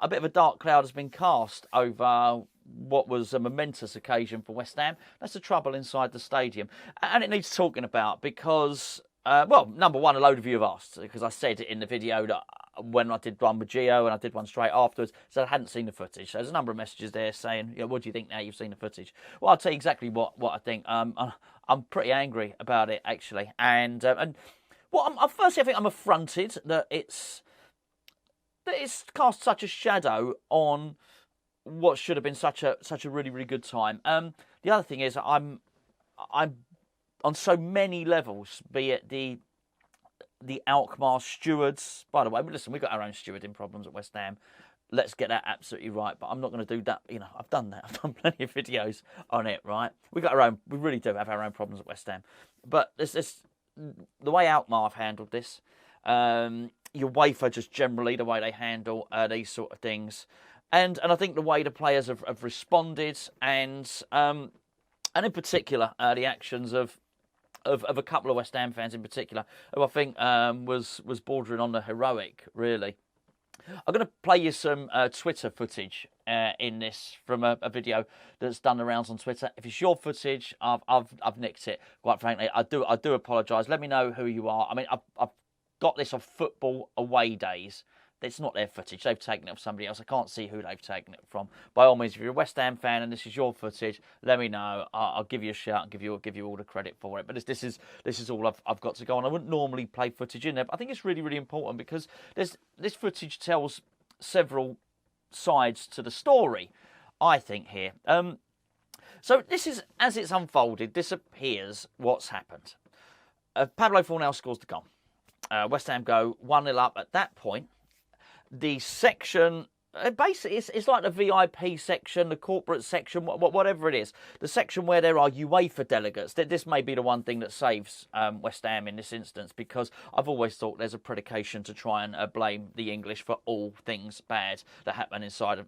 a bit of a dark cloud has been cast over what was a momentous occasion for West Ham. That's the trouble inside the stadium. And it needs talking about because, well, number one, a load of you have asked, because I said in the video that when I did one with Gio and I did one straight afterwards, so I hadn't seen the footage. So there's a number of messages there saying, what do you think now you've seen the footage? Well, I'll tell you exactly what I think. I'm pretty angry about it, actually. And well, firstly, I think I'm affronted that it's cast such a shadow on what should have been such a really, really good time. The other thing is I'm on so many levels, be it the Alkmaar stewards. By the way, listen, we've got our own stewarding problems at West Ham. Let's get that absolutely right. But I'm not going to do that. I've done that. I've done plenty of videos on it, right? We really do have our own problems at West Ham. But this the way Alkmaar have handled this, your UEFA just generally, the way they handle these sort of things. And I think the way the players have responded, and in particular the actions of a couple of West Ham fans in particular, who I think was bordering on the heroic, really. I'm going to play you some Twitter footage in this from a video that's done the rounds on Twitter. If it's your footage, I've nicked it. Quite frankly, I do apologise. Let me know who you are. I mean, I've got this off Football Away Days. It's not their footage. They've taken it from somebody else. I can't see who they've taken it from. By all means, if you're a West Ham fan and this is your footage, let me know. I'll give you a shout and give you all the credit for it. But this is all I've got to go on. I wouldn't normally play footage in there, but I think it's really, really important because this footage tells several sides to the story, I think, here. So this is, as it's unfolded, this appears what's happened. Pablo Fornal scores the goal. West Ham go 1-0 up at that point. The section, basically, it's like the VIP section, the corporate section, whatever it is. The section where there are UEFA delegates. This may be the one thing that saves West Ham in this instance, because I've always thought there's a predication to try and blame the English for all things bad that happen outside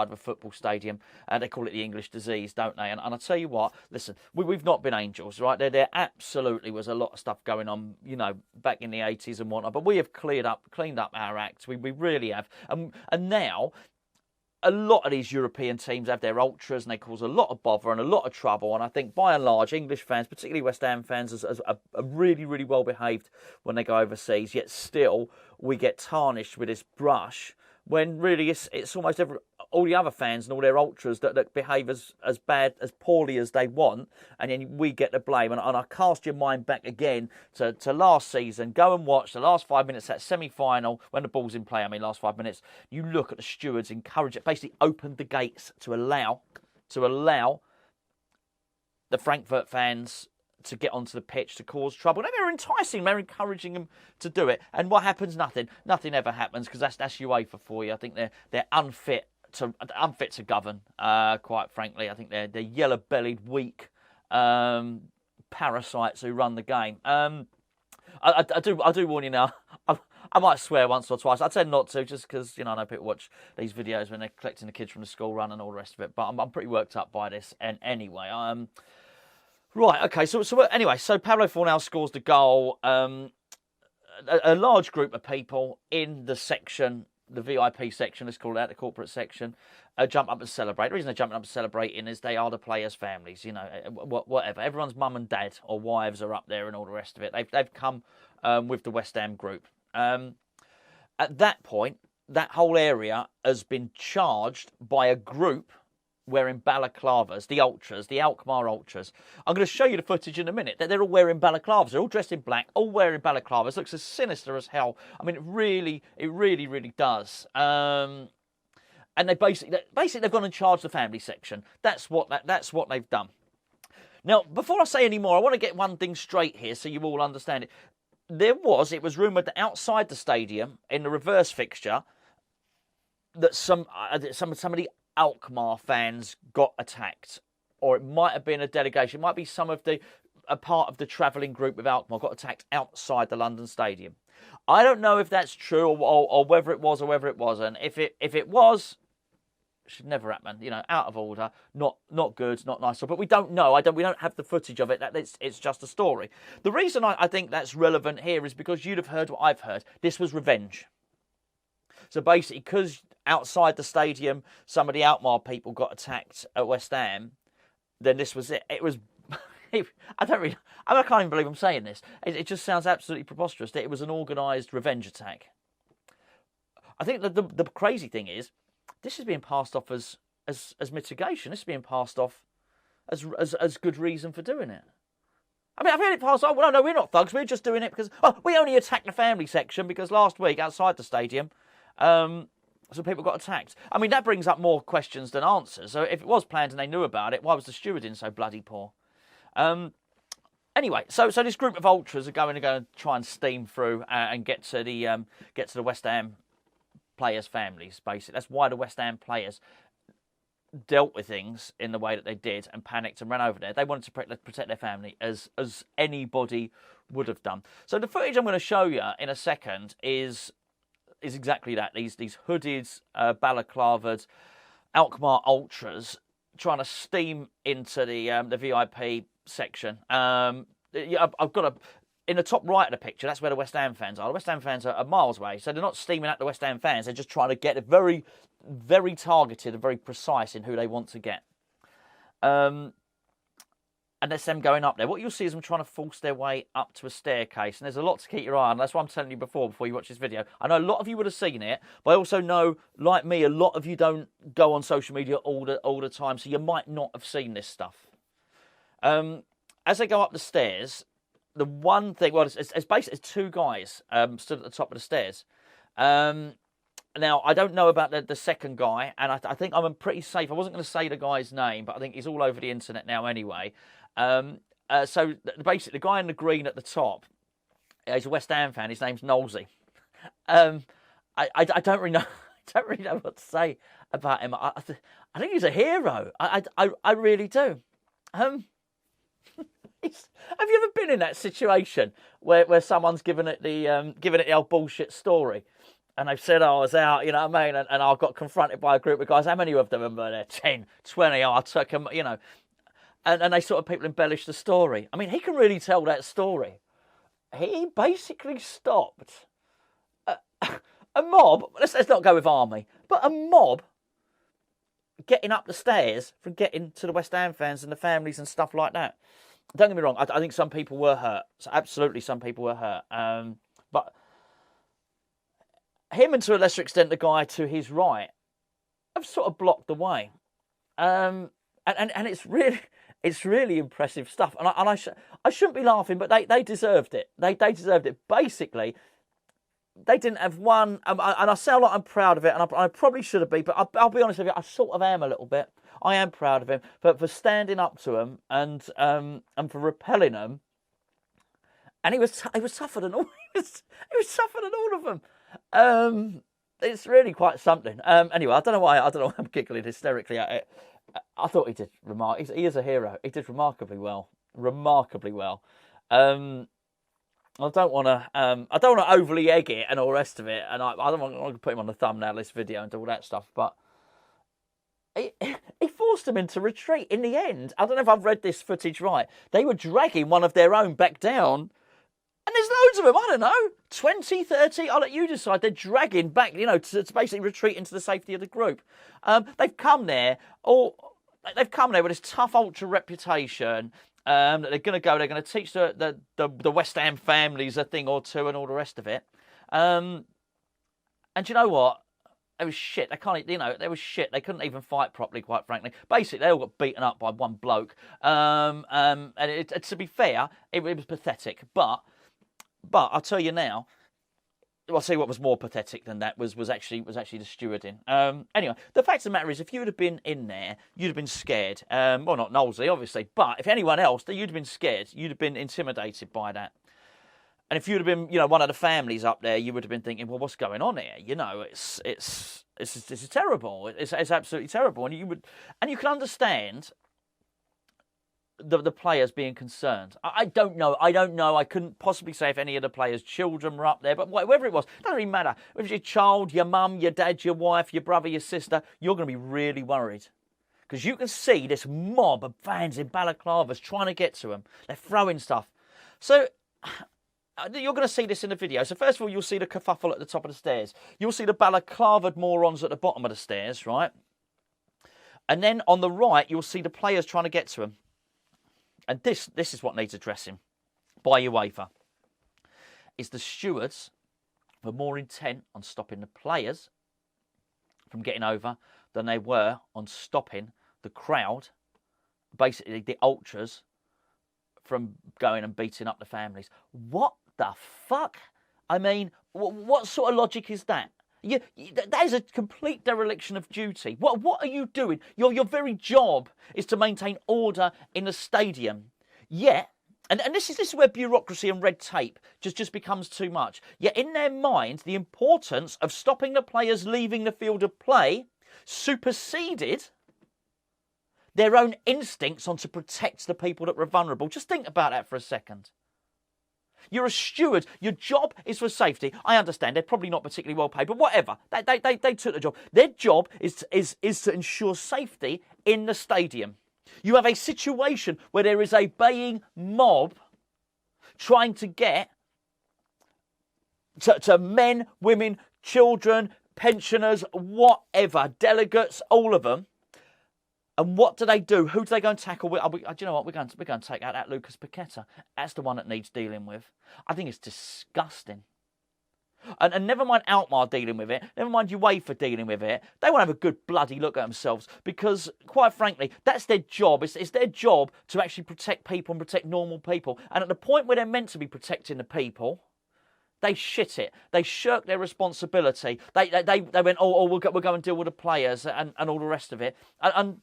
of a football stadium. They call it the English disease, don't they? And I tell you what, listen, we've not been angels, right? There absolutely was a lot of stuff going on, back in the 80s and whatnot. But we have cleaned up our act. We really have. And now, a lot of these European teams have their ultras and they cause a lot of bother and a lot of trouble. And I think by and large, English fans, particularly West Ham fans, are really, really well behaved when they go overseas. Yet still, we get tarnished with this brush when really it's almost all the other fans and all their ultras that behave as poorly as they want, and then we get the blame. And I cast your mind back again to last season. Go and watch the last 5 minutes, that semi-final, when the ball's in play, last 5 minutes. You look at the stewards encourage it, basically opened the gates to allow the Frankfurt fans to get onto the pitch to cause trouble. They're enticing, they're encouraging them to do it. And what happens? Nothing ever happens, because that's UEFA for you. I think they're unfit to govern, quite frankly. I think they're yellow-bellied, weak parasites who run the game. I do warn you now. I might swear once or twice. I tend not to, just because I know people watch these videos when they're collecting the kids from the school run and all the rest of it. But I'm pretty worked up by this. And anyway, right, okay. So anyway, so Pablo Fornal scores the goal. A large group of people in the section, the VIP section, let's call it that, the corporate section, jump up and celebrate. The reason they're jumping up and celebrating is they are the players' families, whatever. Everyone's mum and dad or wives are up there and all the rest of it. They've come with the West Ham group. At that point, that whole area has been charged by a group wearing balaclavas, the ultras, the Alkmaar Ultras. I'm going to show you the footage in a minute. They're all wearing balaclavas. They're all dressed in black, all wearing balaclavas. Looks as sinister as hell. It really does. And they basically they've gone and charged the family section. That's what they've done. Now, before I say any more, I want to get one thing straight here so you all understand it. It was rumoured that outside the stadium, in the reverse fixture, that some of the Alkmaar fans got attacked, or it might have been a delegation. It might be a part of the travelling group with Alkmaar got attacked outside the London Stadium. I don't know if that's true or whether it was or whether it wasn't. If it was, it should never happen. Out of order, not good, not nice. But we don't know. We don't have the footage of it. It's just a story. The reason I think that's relevant here is because you'd have heard what I've heard. This was revenge. So basically, because outside the stadium, some of the Alkmaar people got attacked at West Ham, then this was it. It was. I can't even believe I'm saying this. It just sounds absolutely preposterous that it was an organised revenge attack. I think that the crazy thing is, this is being passed off as mitigation. This is being passed off as good reason for doing it. I mean, I've heard it passed off. Well, no, we're not thugs. We're just doing it because we only attacked the family section because last week outside the stadium, some people got attacked. I mean, that brings up more questions than answers. So if it was planned and they knew about it, why was the stewarding so bloody poor? Anyway, so this group of ultras are going to go and try and steam through and get to the West Ham players' families. Basically, that's why the West Ham players dealt with things in the way that they did and panicked and ran over there. They wanted to protect their family as anybody would have done. So the footage I'm going to show you in a second is exactly that. These hooded, balaclavaed Alkmaar ultras trying to steam into the VIP section. I've got in the top right of the picture, that's where the West Ham fans are. The West Ham fans are miles away, so they're not steaming at the West Ham fans. They're just trying to get very, very targeted and very precise in who they want to get. And that's them going up there. What you'll see is them trying to force their way up to a staircase. And there's a lot to keep your eye on. That's what I'm telling you before you watch this video. I know a lot of you would have seen it, but I also know, like me, a lot of you don't go on social media all the time, so you might not have seen this stuff. As they go up the stairs, the one thing, well, it's basically two guys stood at the top of the stairs. Now, I don't know about the second guy, and I think I'm pretty safe. I wasn't going to say the guy's name, but I think he's all over the internet now anyway. So basically, the guy in the green at the top, he's a West Ham fan. His name's Knowlesy. I don't really know. I don't really know what to say about him. I think he's a hero. I really do. Have you ever been in that situation where someone's given it the old bullshit story, and they've said, I was out, you know what I mean, and I got confronted by a group of guys. How many of them were there? 10, 20. I took them, you know, and they sort of people embellish the story. I mean, he can really tell that story. He basically stopped a mob. Let's not go with army, but a mob getting up the stairs from getting to the West Ham fans and the families and stuff like that. Don't get me wrong, I think some people were hurt. So absolutely some people were hurt. But him and to a lesser extent the guy to his right have sort of blocked the way. And it's really impressive stuff. And I shouldn't be laughing, but they deserved it. They deserved it. Basically, they didn't have one, and I sound like I'm proud of it, and I probably should have been, but I'll be honest with you, I sort of am a little bit. I am proud of him for standing up to them and for repelling them. And he was tougher than all. He was tougher than all of them. It's really quite something. Anyway, I don't know why I'm giggling hysterically at it. I thought he did he is a hero. He did remarkably well. I don't want to overly egg it and all the rest of it, and I don't want to put him on the thumbnail of this video and do all that stuff, but he forced them into retreat in the end. I don't know if I've read this footage right. They were dragging one of their own back down, and there's loads of them, I don't know, 20, 30, I'll let you decide. They're dragging back, you know, to basically retreat into the safety of the group. They've come there with this tough ultra reputation. That they're going to teach the West Ham families a thing or two and all the rest of it. And you know what? It was shit. They were shit. They couldn't even fight properly, quite frankly. Basically, they all got beaten up by one bloke. And to be fair, it was pathetic. But I'll tell you now, I'll say what was more pathetic than that was actually the stewarding. Anyway, the fact of the matter is, if you would have been in there, you'd have been scared. Well, not Knowlesy, obviously, but if anyone else, you'd have been scared. You'd have been intimidated by that. And if you'd have been, you know, one of the families up there, you would have been thinking, well, what's going on here? You know, it's terrible. It's absolutely terrible. And you can understand the players being concerned. I don't know. I couldn't possibly say if any of the players' children were up there, but whatever it was, it doesn't really matter. If it's your child, your mum, your dad, your wife, your brother, your sister, you're going to be really worried. Because you can see this mob of fans in balaclavas trying to get to them. They're throwing stuff. So you're going to see this in the video. So first of all, you'll see the kerfuffle at the top of the stairs. You'll see the balaclavaed morons at the bottom of the stairs, right? And then on the right, you'll see the players trying to get to them. And this is what needs addressing by UEFA. Is the stewards were more intent on stopping the players from getting over than they were on stopping the crowd, basically the ultras, from going and beating up the families. What the fuck? I mean, what sort of logic is that? That is a complete dereliction of duty. What are you doing? Your very job is to maintain order in the stadium. Yet, and this is where bureaucracy and red tape just becomes too much. Yet in their minds, the importance of stopping the players leaving the field of play superseded their own instincts on to protect the people that were vulnerable. Just think about that for a second. You're a steward. Your job is for safety. I understand they're probably not particularly well paid, but whatever. They took the job. Their job is to ensure safety in the stadium. You have a situation where there is a baying mob trying to get to men, women, children, pensioners, whatever, delegates, all of them. And what do? Who do they go and tackle? Do you know what? We're going to take out that Lucas Paqueta. That's the one that needs dealing with. I think it's disgusting. And never mind Alkmaar dealing with it. Never mind UEFA dealing with it. They won't have a good bloody look at themselves because, quite frankly, that's their job. It's their job to actually protect people and protect normal people. And at the point where they're meant to be protecting the people, they shit it. They shirk their responsibility. They went, we'll go and deal with the players and all the rest of it. And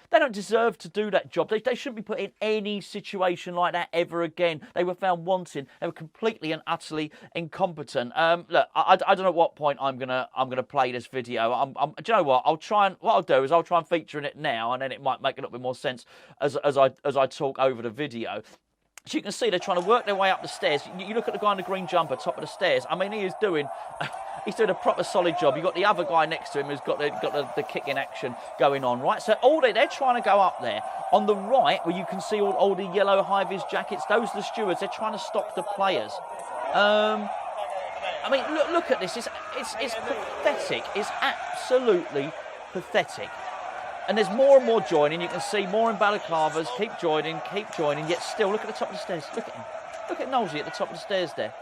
they don't deserve to do that job. They shouldn't be put in any situation like that ever again. They were found wanting. They were completely and utterly incompetent. Look, I don't know at what point I'm gonna play this video. Do you know what? I'll do is I'll try and feature in it now, and then it might make a little bit more sense as I talk over the video. So you can see they're trying to work their way up the stairs. You look at the guy in the green jumper, top of the stairs. I mean, he's doing a proper solid job. You've got the other guy next to him who's got the kicking action going on, right? So they're trying to go up there. On the right, where you can see all the yellow high-vis jackets, those are the stewards. They're trying to stop the players. I mean, look at this. It's pathetic. It's absolutely pathetic. And there's more and more joining. You can see more in balaclavas. Keep joining. Yet still, look at the top of the stairs. Look at him. Look at Nosey at the top of the stairs there.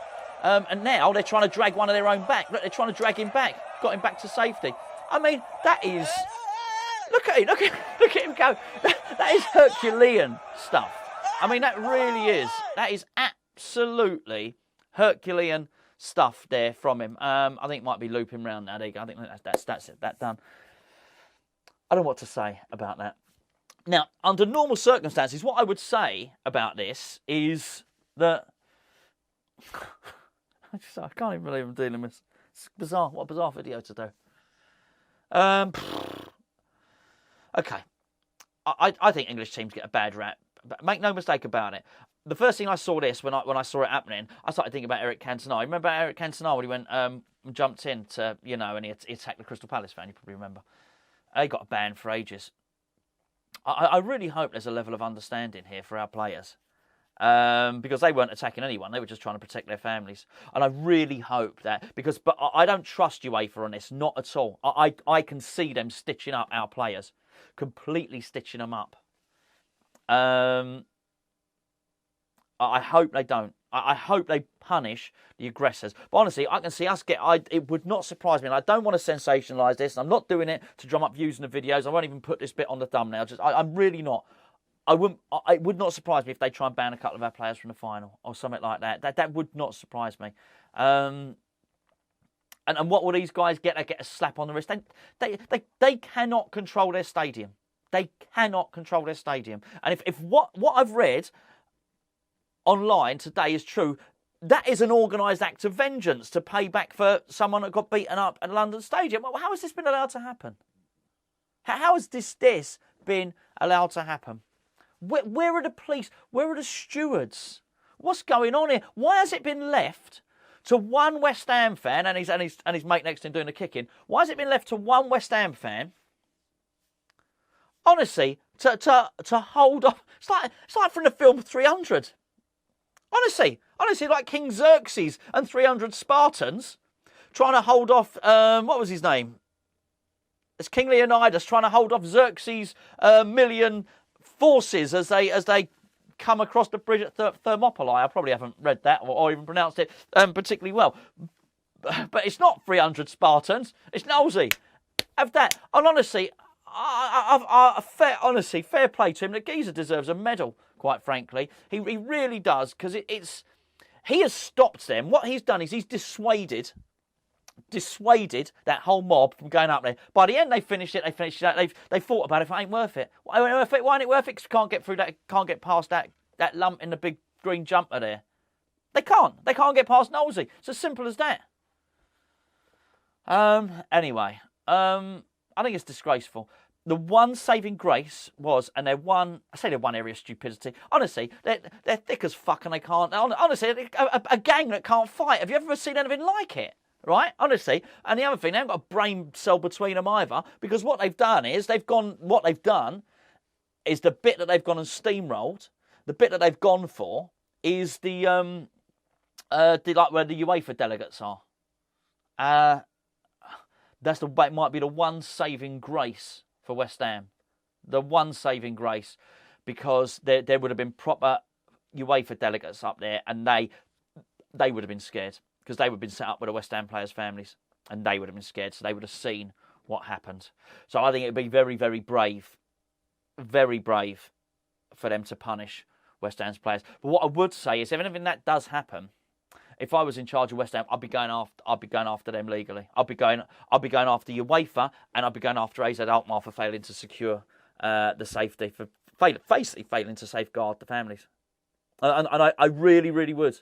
And now they're trying to drag one of their own back. Look, they're trying to drag him back. Got him back to safety. I mean, that is... Look at him. Look at him go. That is Herculean stuff. I mean, that really is. That is absolutely Herculean stuff there from him. I think it might be looping round now. There you go. I think that's it. That's done. I don't know what to say about that. Now, under normal circumstances, what I would say about this is that... I can't even believe I'm dealing with this. It's bizarre. What a bizarre video to do. Okay. I think English teams get a bad rap. But make no mistake about it. The first thing I saw this, when I saw it happening, I started thinking about Eric Cantona. Remember Eric Cantona when he went, jumped in to, and he attacked the Crystal Palace fan, you probably remember. He got banned for ages. I really hope there's a level of understanding here for our players. Because they weren't attacking anyone. They were just trying to protect their families. And I really hope that, but I don't trust UEFA on this, not at all. I can see them stitching up our players. Completely stitching them up. I hope they don't. I hope they punish the aggressors. But honestly, I can see us it would not surprise me. And I don't want to sensationalise this. I'm not doing it to drum up views in the videos. I won't even put this bit on the thumbnail. I'm really not. It would not surprise me if they try and ban a couple of our players from the final or something like that. That would not surprise me. And what will these guys get? They get a slap on the wrist. They cannot control their stadium. They cannot control their stadium. And if what I've read online today is true, that is an organised act of vengeance to pay back for someone that got beaten up at London Stadium. Well, how has this been allowed to happen? How has this been allowed to happen? Where are the police? Where are the stewards? What's going on here? Why has it been left to one West Ham fan and his mate next to him doing the kicking? Why has it been left to one West Ham fan? Honestly, to hold off. It's like from the film 300. Honestly, like King Xerxes and 300 Spartans trying to hold off, what was his name? It's King Leonidas trying to hold off Xerxes' million forces as they come across the bridge at Thermopylae. I probably haven't read that or even pronounced it particularly well. But it's not 300 Spartans. It's Nosey. Have that. And honestly, fair play to him. The geezer deserves a medal, quite frankly. He really does, because he has stopped them. What he's done is he's dissuaded that whole mob from going up there. By the end, they finished it. They thought about it. If it ain't worth it, why ain't it worth it? Because can't get through that. Can't get past that lump in the big green jumper there. They can't. They can't get past Nosey. It's as simple as that. Anyway, I think it's disgraceful. The one saving grace was, and their one area of stupidity. Honestly, they're thick as fuck, and they can't. Honestly, a gang that can't fight. Have you ever seen anything like it? Right? Honestly. And the other thing, they haven't got a brain cell between them either, because what they've done is the bit that they've gone and steamrolled. The bit that they've gone for is the where the UEFA delegates are. It might be the one saving grace for West Ham. The one saving grace, because there would have been proper UEFA delegates up there, and they would have been scared, because they would have been set up with the West Ham players' families, and they would have been scared, so they would have seen what happened. So I think it would be very, very brave for them to punish West Ham's players. But what I would say is, if anything that does happen, if I was in charge of West Ham, I'd be going after them legally. I'd be going after UEFA, and I'd be going after AZ Alkmaar for failing to secure the safety, for basically failing to safeguard the families. And I really, really would.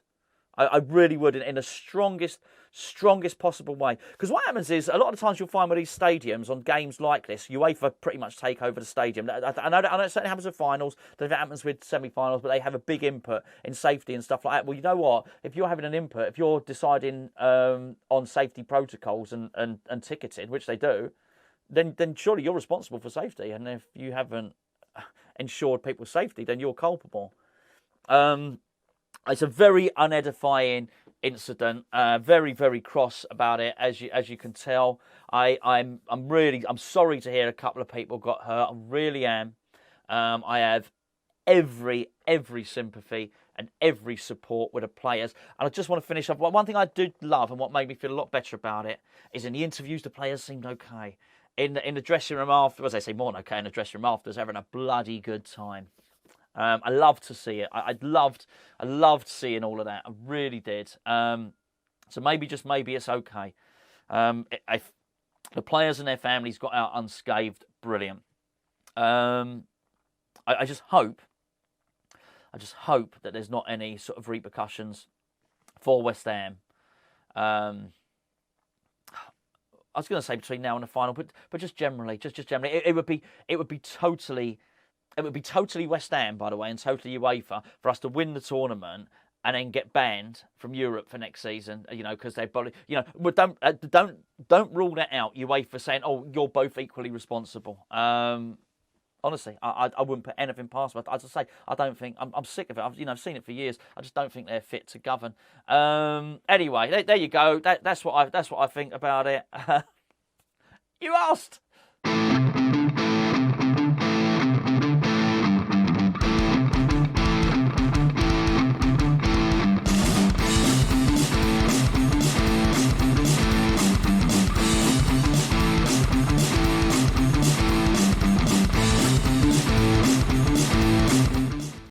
I really would, in the strongest possible way. Because what happens is, a lot of times you'll find with these stadiums, on games like this, UEFA pretty much take over the stadium. I know it certainly happens with finals, that it happens with semi-finals, but they have a big input in safety and stuff like that. Well, you know what? If you're having an input, if you're deciding on safety protocols and ticketing, which they do, then surely you're responsible for safety. And if you haven't ensured people's safety, then you're culpable. It's a very unedifying incident. Very, very cross about it, as you can tell. I'm sorry to hear a couple of people got hurt. I really am. I have every sympathy and every support with the players. And I just want to finish up. One thing I did love, and what made me feel a lot better about it, is in the interviews the players seemed okay. In the dressing room afterwards, they say more than okay in the dressing room afterwards, having a bloody good time. I loved to see it. I loved seeing all of that. I really did. So maybe it's okay. If the players and their families got out unscathed, brilliant. I just hope that there's not any sort of repercussions for West Ham. I was going to say between now and the final, but just generally, it would be totally West Ham, by the way, and totally UEFA for us to win the tournament and then get banned from Europe for next season. Because they probably, don't rule that out. UEFA saying, "Oh, you're both equally responsible." Honestly, I wouldn't put anything past them. As I say, I don't think I'm sick of it. I've seen it for years. I just don't think they're fit to govern. Anyway, there you go. That's what I think about it. You asked.